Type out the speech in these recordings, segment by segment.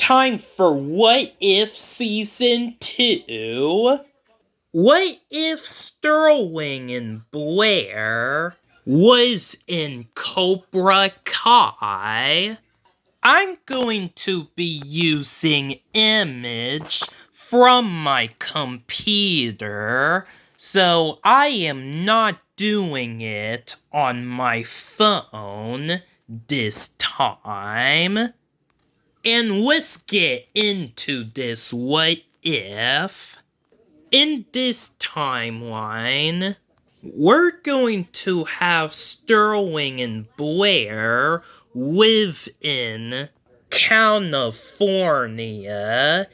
Time for What If Season 2. What if Sterling and Blair was in Cobra Kai? I'm going to be using image from my computer, so I am not doing it on my phone this time. And let's get into this what if. In this timeline, we're going to have Sterling and Blair live in California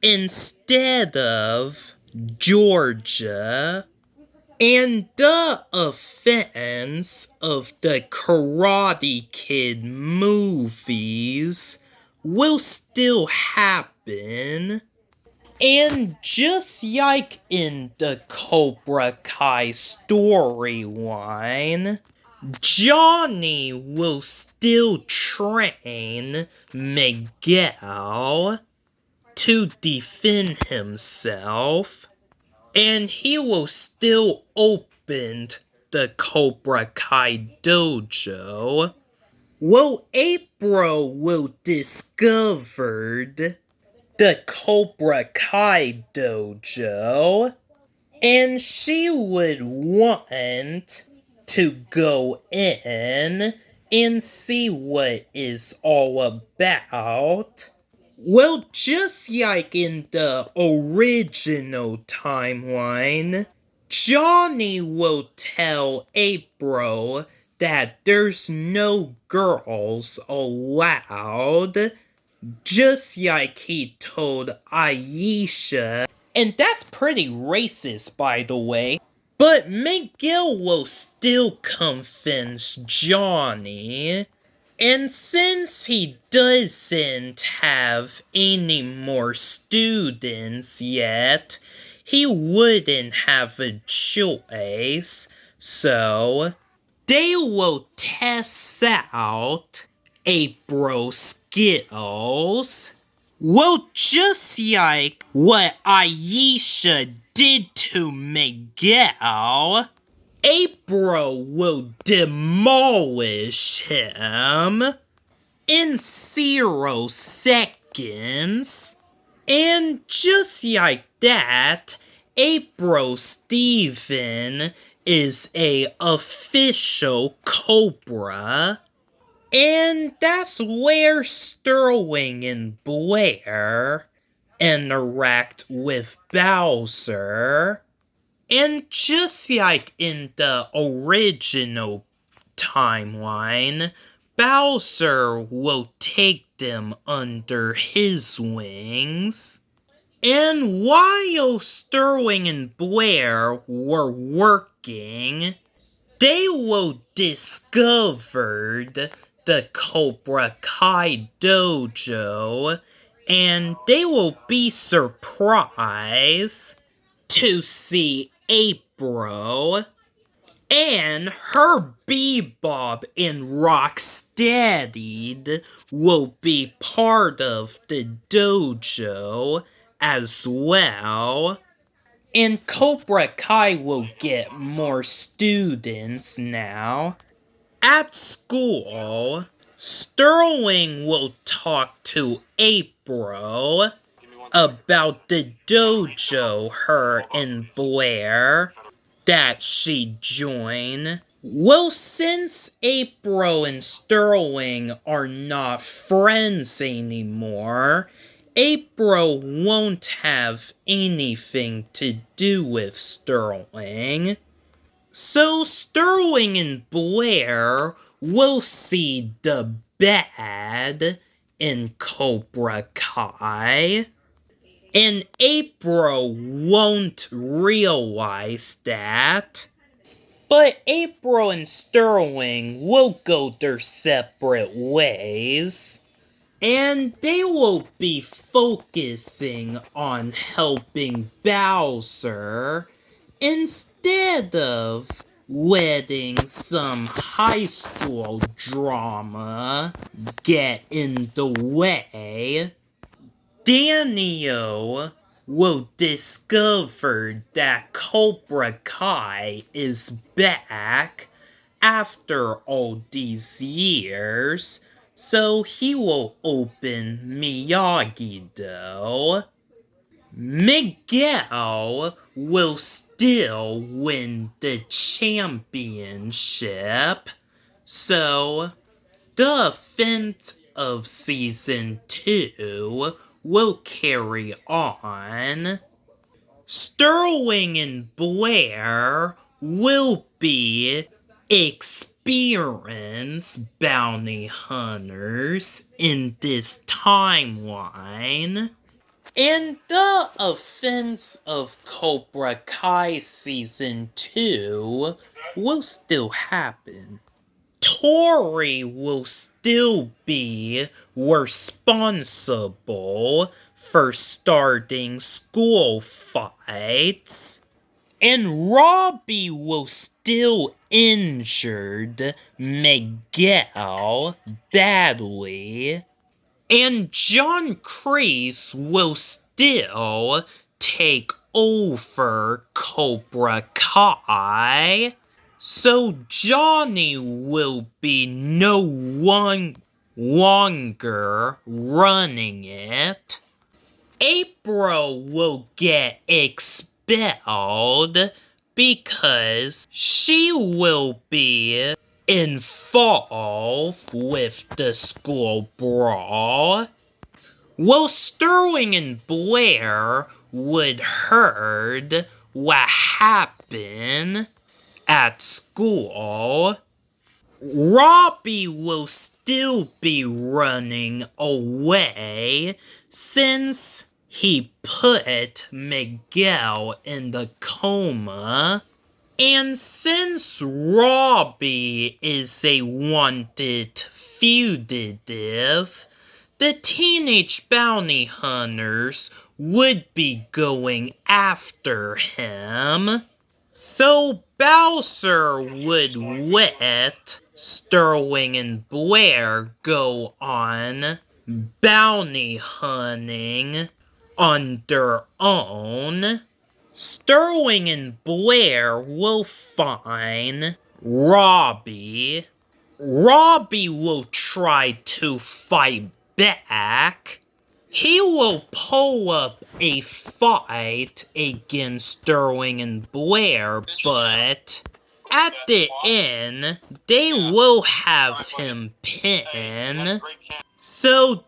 instead of Georgia. And the offense of the Karate Kid movies will still happen. And just like in the Cobra Kai storyline, Johnny will still train Miguel to defend himself, and he will still open the Cobra Kai dojo. Well, April will discover the Cobra Kai dojo, and she would want to go in and see what it's all about. Well, just like in the original timeline, Johnny will tell April that there's no girls allowed, just like he told Aisha. And that's pretty racist, by the way. But Miguel will still convince Johnny. And since he doesn't have any more students yet, he wouldn't have a choice. So they will test out April skills. Well, just like what Aisha did to Miguel, April will demolish him in 0 seconds. And just like that, April Steven is a official Cobra. And that's where Sterling and Blair interact with Bowser. And just like in the original timeline, Bowser will take them under his wings. And while Sterling and Blair were working, they will discover the Cobra Kai dojo, and they will be surprised to see April and her Bebop and Rocksteady will be part of the dojo as well. And Cobra Kai will get more students now. At school, Sterling will talk to April about the dojo her and Blair that she joined. Well, since April and Sterling are not friends anymore, April won't have anything to do with Sterling. So Sterling and Blair will see the bad in Cobra Kai. And April won't realize that. But April and Sterling will go their separate ways. And they will be focusing on helping Bowser instead of letting some high school drama get in the way. Daniel will discover that Cobra Kai is back after all these years, so he will open Miyagi-Do. Miguel will still win the championship, so the event of Season 2 will carry on. Sterling and Blair will be experienced bounty hunters in this timeline. And the events of Cobra Kai Season 2 will still happen. Tori will still be responsible for starting school fights, and Robbie will still injured Miguel badly, and John Kreese will still take over Cobra Kai. So Johnny will be no longer running it. April will get expelled because she will be involved with the school brawl. Well, Sterling and Blair would heard what happened at school. Robbie will still be running away since he put Miguel in the coma. And since Robbie is a wanted fugitive, the teenage bounty hunters would be going after him. So Bowser would let Sterling and Blair go on bounty hunting on their own. Sterling and Blair will find Robbie. Robbie will try to fight back. He will pull up a fight against Sterling and Blair, but at the end, they will have him pinned. So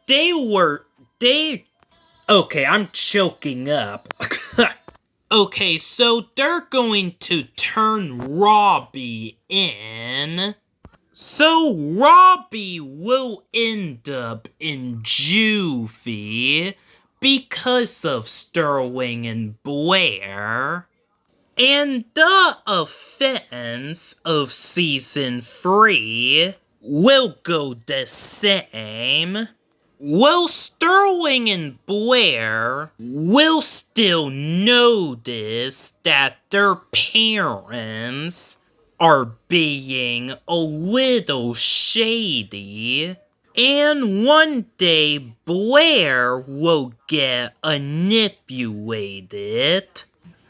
okay, I'm choking up. Okay, so they're going to turn Robbie in. So Robbie will end up in juvie because of Sterling and Blair. And the offense of Season 3 will go the same. Well, Sterling and Blair will still notice that their parents are being a little shady. And one day, Blair will get manipulated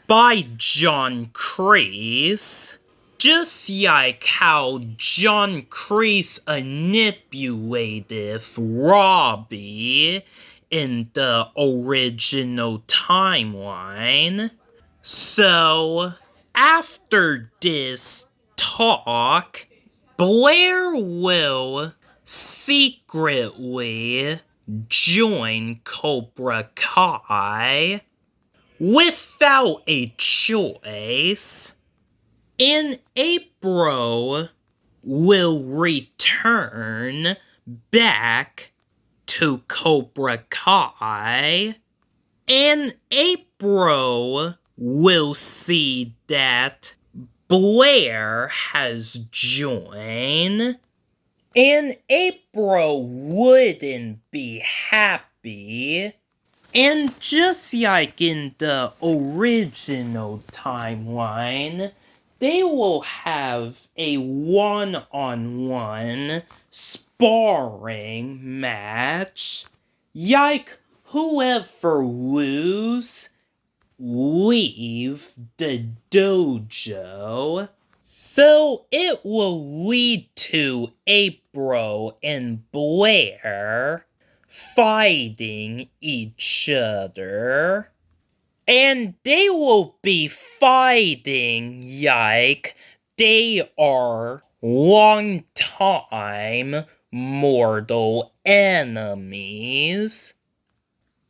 by John Kreese. Just like how John Kreese manipulated Robbie in the original timeline. So, after this talk, Blair will secretly join Cobra Kai without a choice. And April will return back to Cobra Kai. And April will see that Blair has joined. And April wouldn't be happy. And just like in the original timeline, they will have a one-on-one sparring match, like whoever lose, leave the dojo. So it will lead to April and Blair fighting each other. And they will be fighting like they are long time mortal enemies.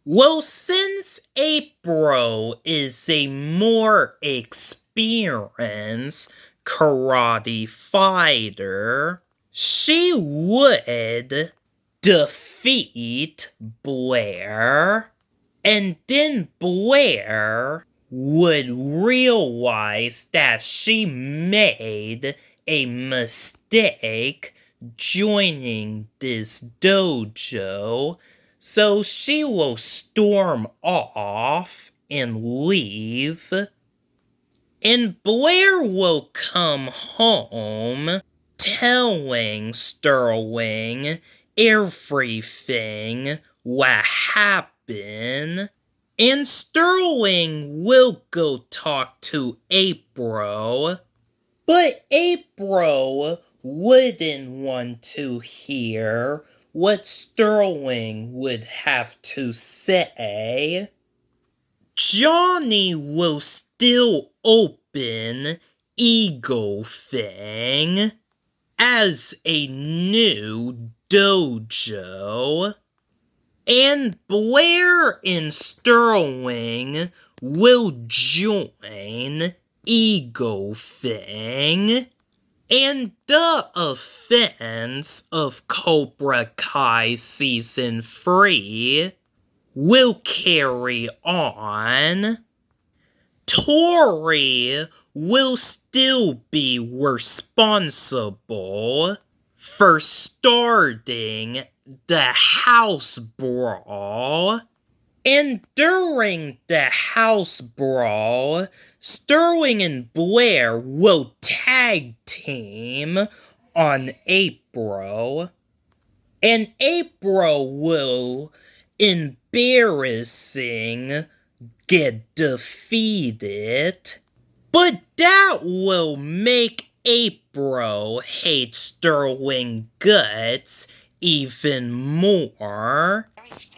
Well, since April is a more experienced karate fighter, she would defeat Blair. And then Blair would realize that she made a mistake joining this dojo, so she will storm off and leave. And Blair will come home telling Sterling everything what happened. And Sterling will go talk to April, but April wouldn't want to hear what Sterling would have to say. Johnny will still open Eagle Fang as a new dojo. And Blair and Sterling will join Eagle Fang. And the offense of Cobra Kai Season 3 will carry on. Tori will still be responsible for starting the house brawl. And during the house brawl, Sterling and Blair will tag team on April. And April will embarrassing get defeated. But that will make April hate Sterling Guts even more.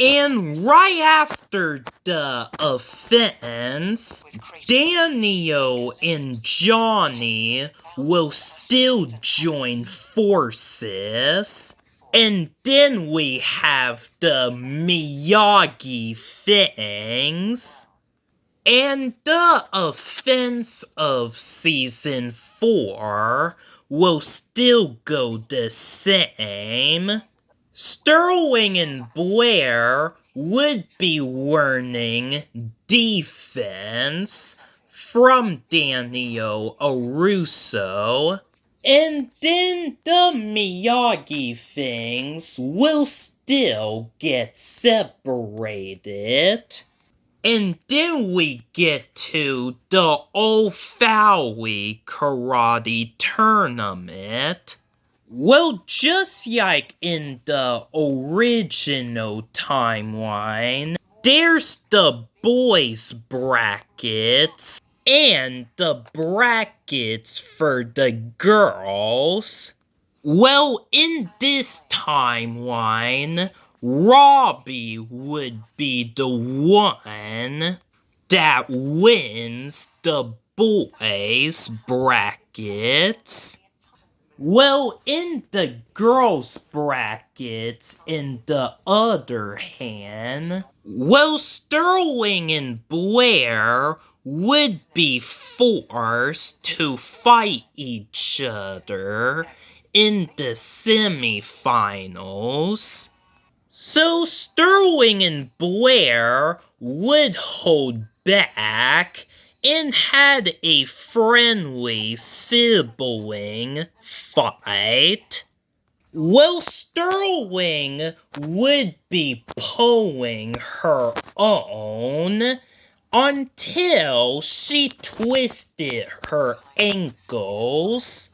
And right after the offense, Daniel and Johnny will still join forces. And then we have the Miyagi Fangs. And the offense of Season 4 will still go the same. Sterling and Blair would be learning defense from Daniel LaRusso. And then the Miyagi things will still get separated. And then we get to the S.A.U karate tournament. Well, just like in the original timeline, there's the boys' brackets and the brackets for the girls. Well, in this timeline, Robbie would be the one that wins the boys' brackets. Well, in the girls' brackets, in the other hand, well, Sterling and Blair would be forced to fight each other in the semifinals. So Sterling and Blair would hold back and had a friendly sibling fight. Well, Sterling would be pulling her own until she twisted her ankles.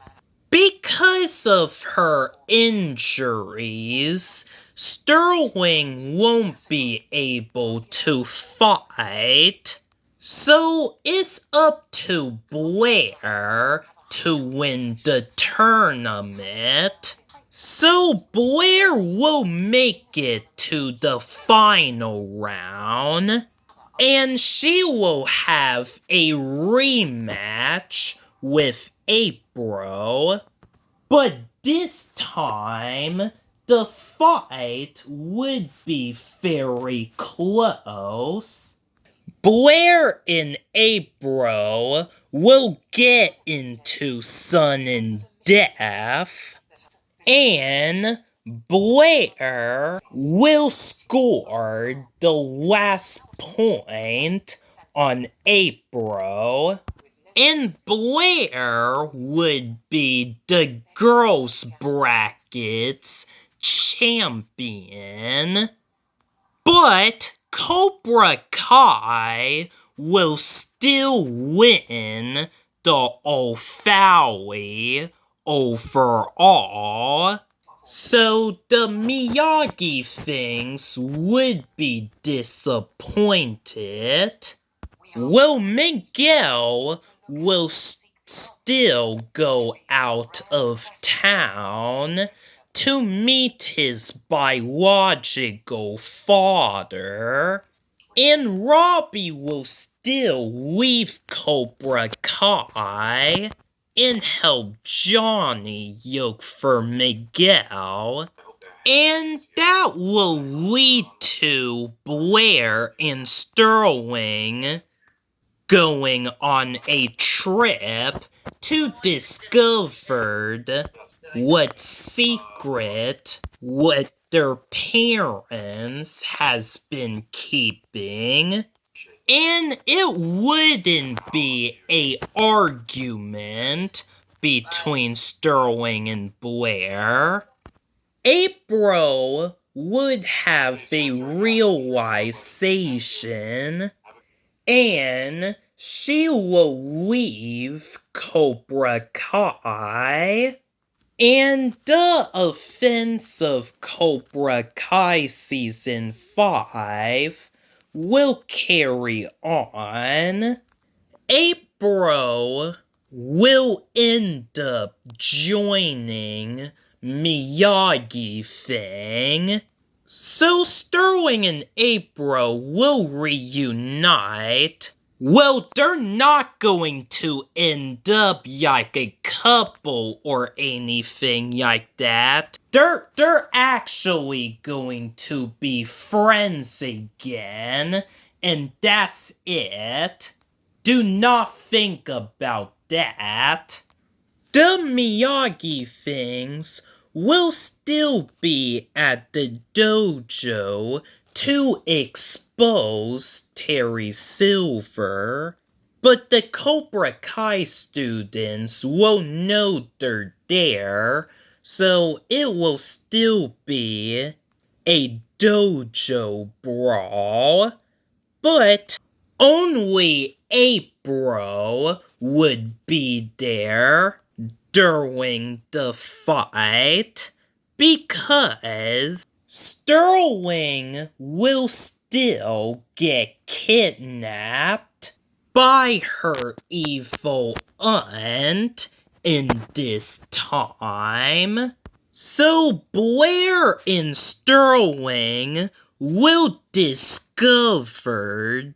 Because of her injuries, Sterling won't be able to fight. So it's up to Blair to win the tournament. So Blair will make it to the final round, and she will have a rematch with April. But this time, the fight would be very close. Blair and April will get into sudden death, and Blair will score the last point on April, and Blair would be the girls' brackets champion. But Cobra Kai will still win the O'Falley overall. So the Miyagi things would be disappointed. Will Miguel will still go out of town to meet his biological father, and Robbie will still leave Cobra Kai and help Johnny look for Miguel. And that will lead to Blair and Sterling going on a trip to discover what secret what their parents has been keeping. And it wouldn't be a argument between Sterling and Blair. April would have a realization, and she will leave Cobra Kai. And the events of Cobra Kai Season 5 will carry on. April will end up joining Miyagi Thing. So Sterling and April will reunite. Well, they're not going to end up like a couple or anything like that. They're actually going to be friends again, and that's it. Do not think about that. The Miyagi things will still be at the dojo to expose Terry Silver, but the Cobra Kai students will know they're there, so it will still be a dojo brawl, but only April would be there during the fight, because Sterling will still get kidnapped by her evil aunt in this time. So Blair and Sterling will discover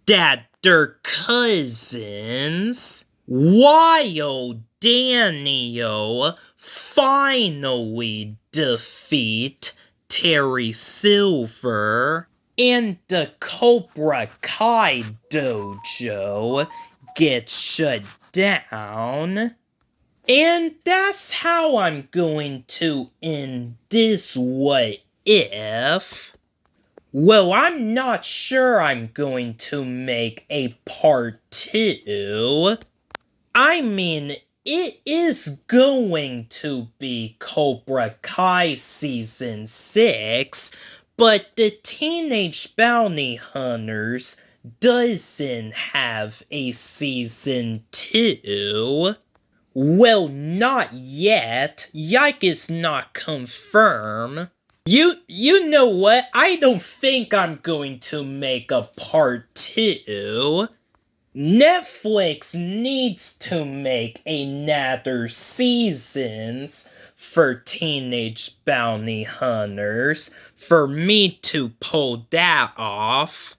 that they're cousins, while Daniel finally defeat Terry Silver, and the Cobra Kai dojo gets shut down. And that's how I'm going to end this What If. Well, I'm not sure I'm going to make a part 2. I mean, it is going to be Cobra Kai Season 6, but the Teenage Bounty Hunters doesn't have a Season 2. Well, not yet. Yike is not confirmed. You know what? I don't think I'm going to make a part 2. Netflix needs to make another seasons for Teenage Bounty Hunters for me to pull that off.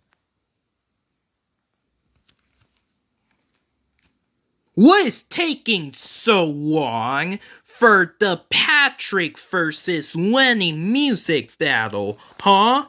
What is taking so long for the Patrick versus Lenny music battle, huh?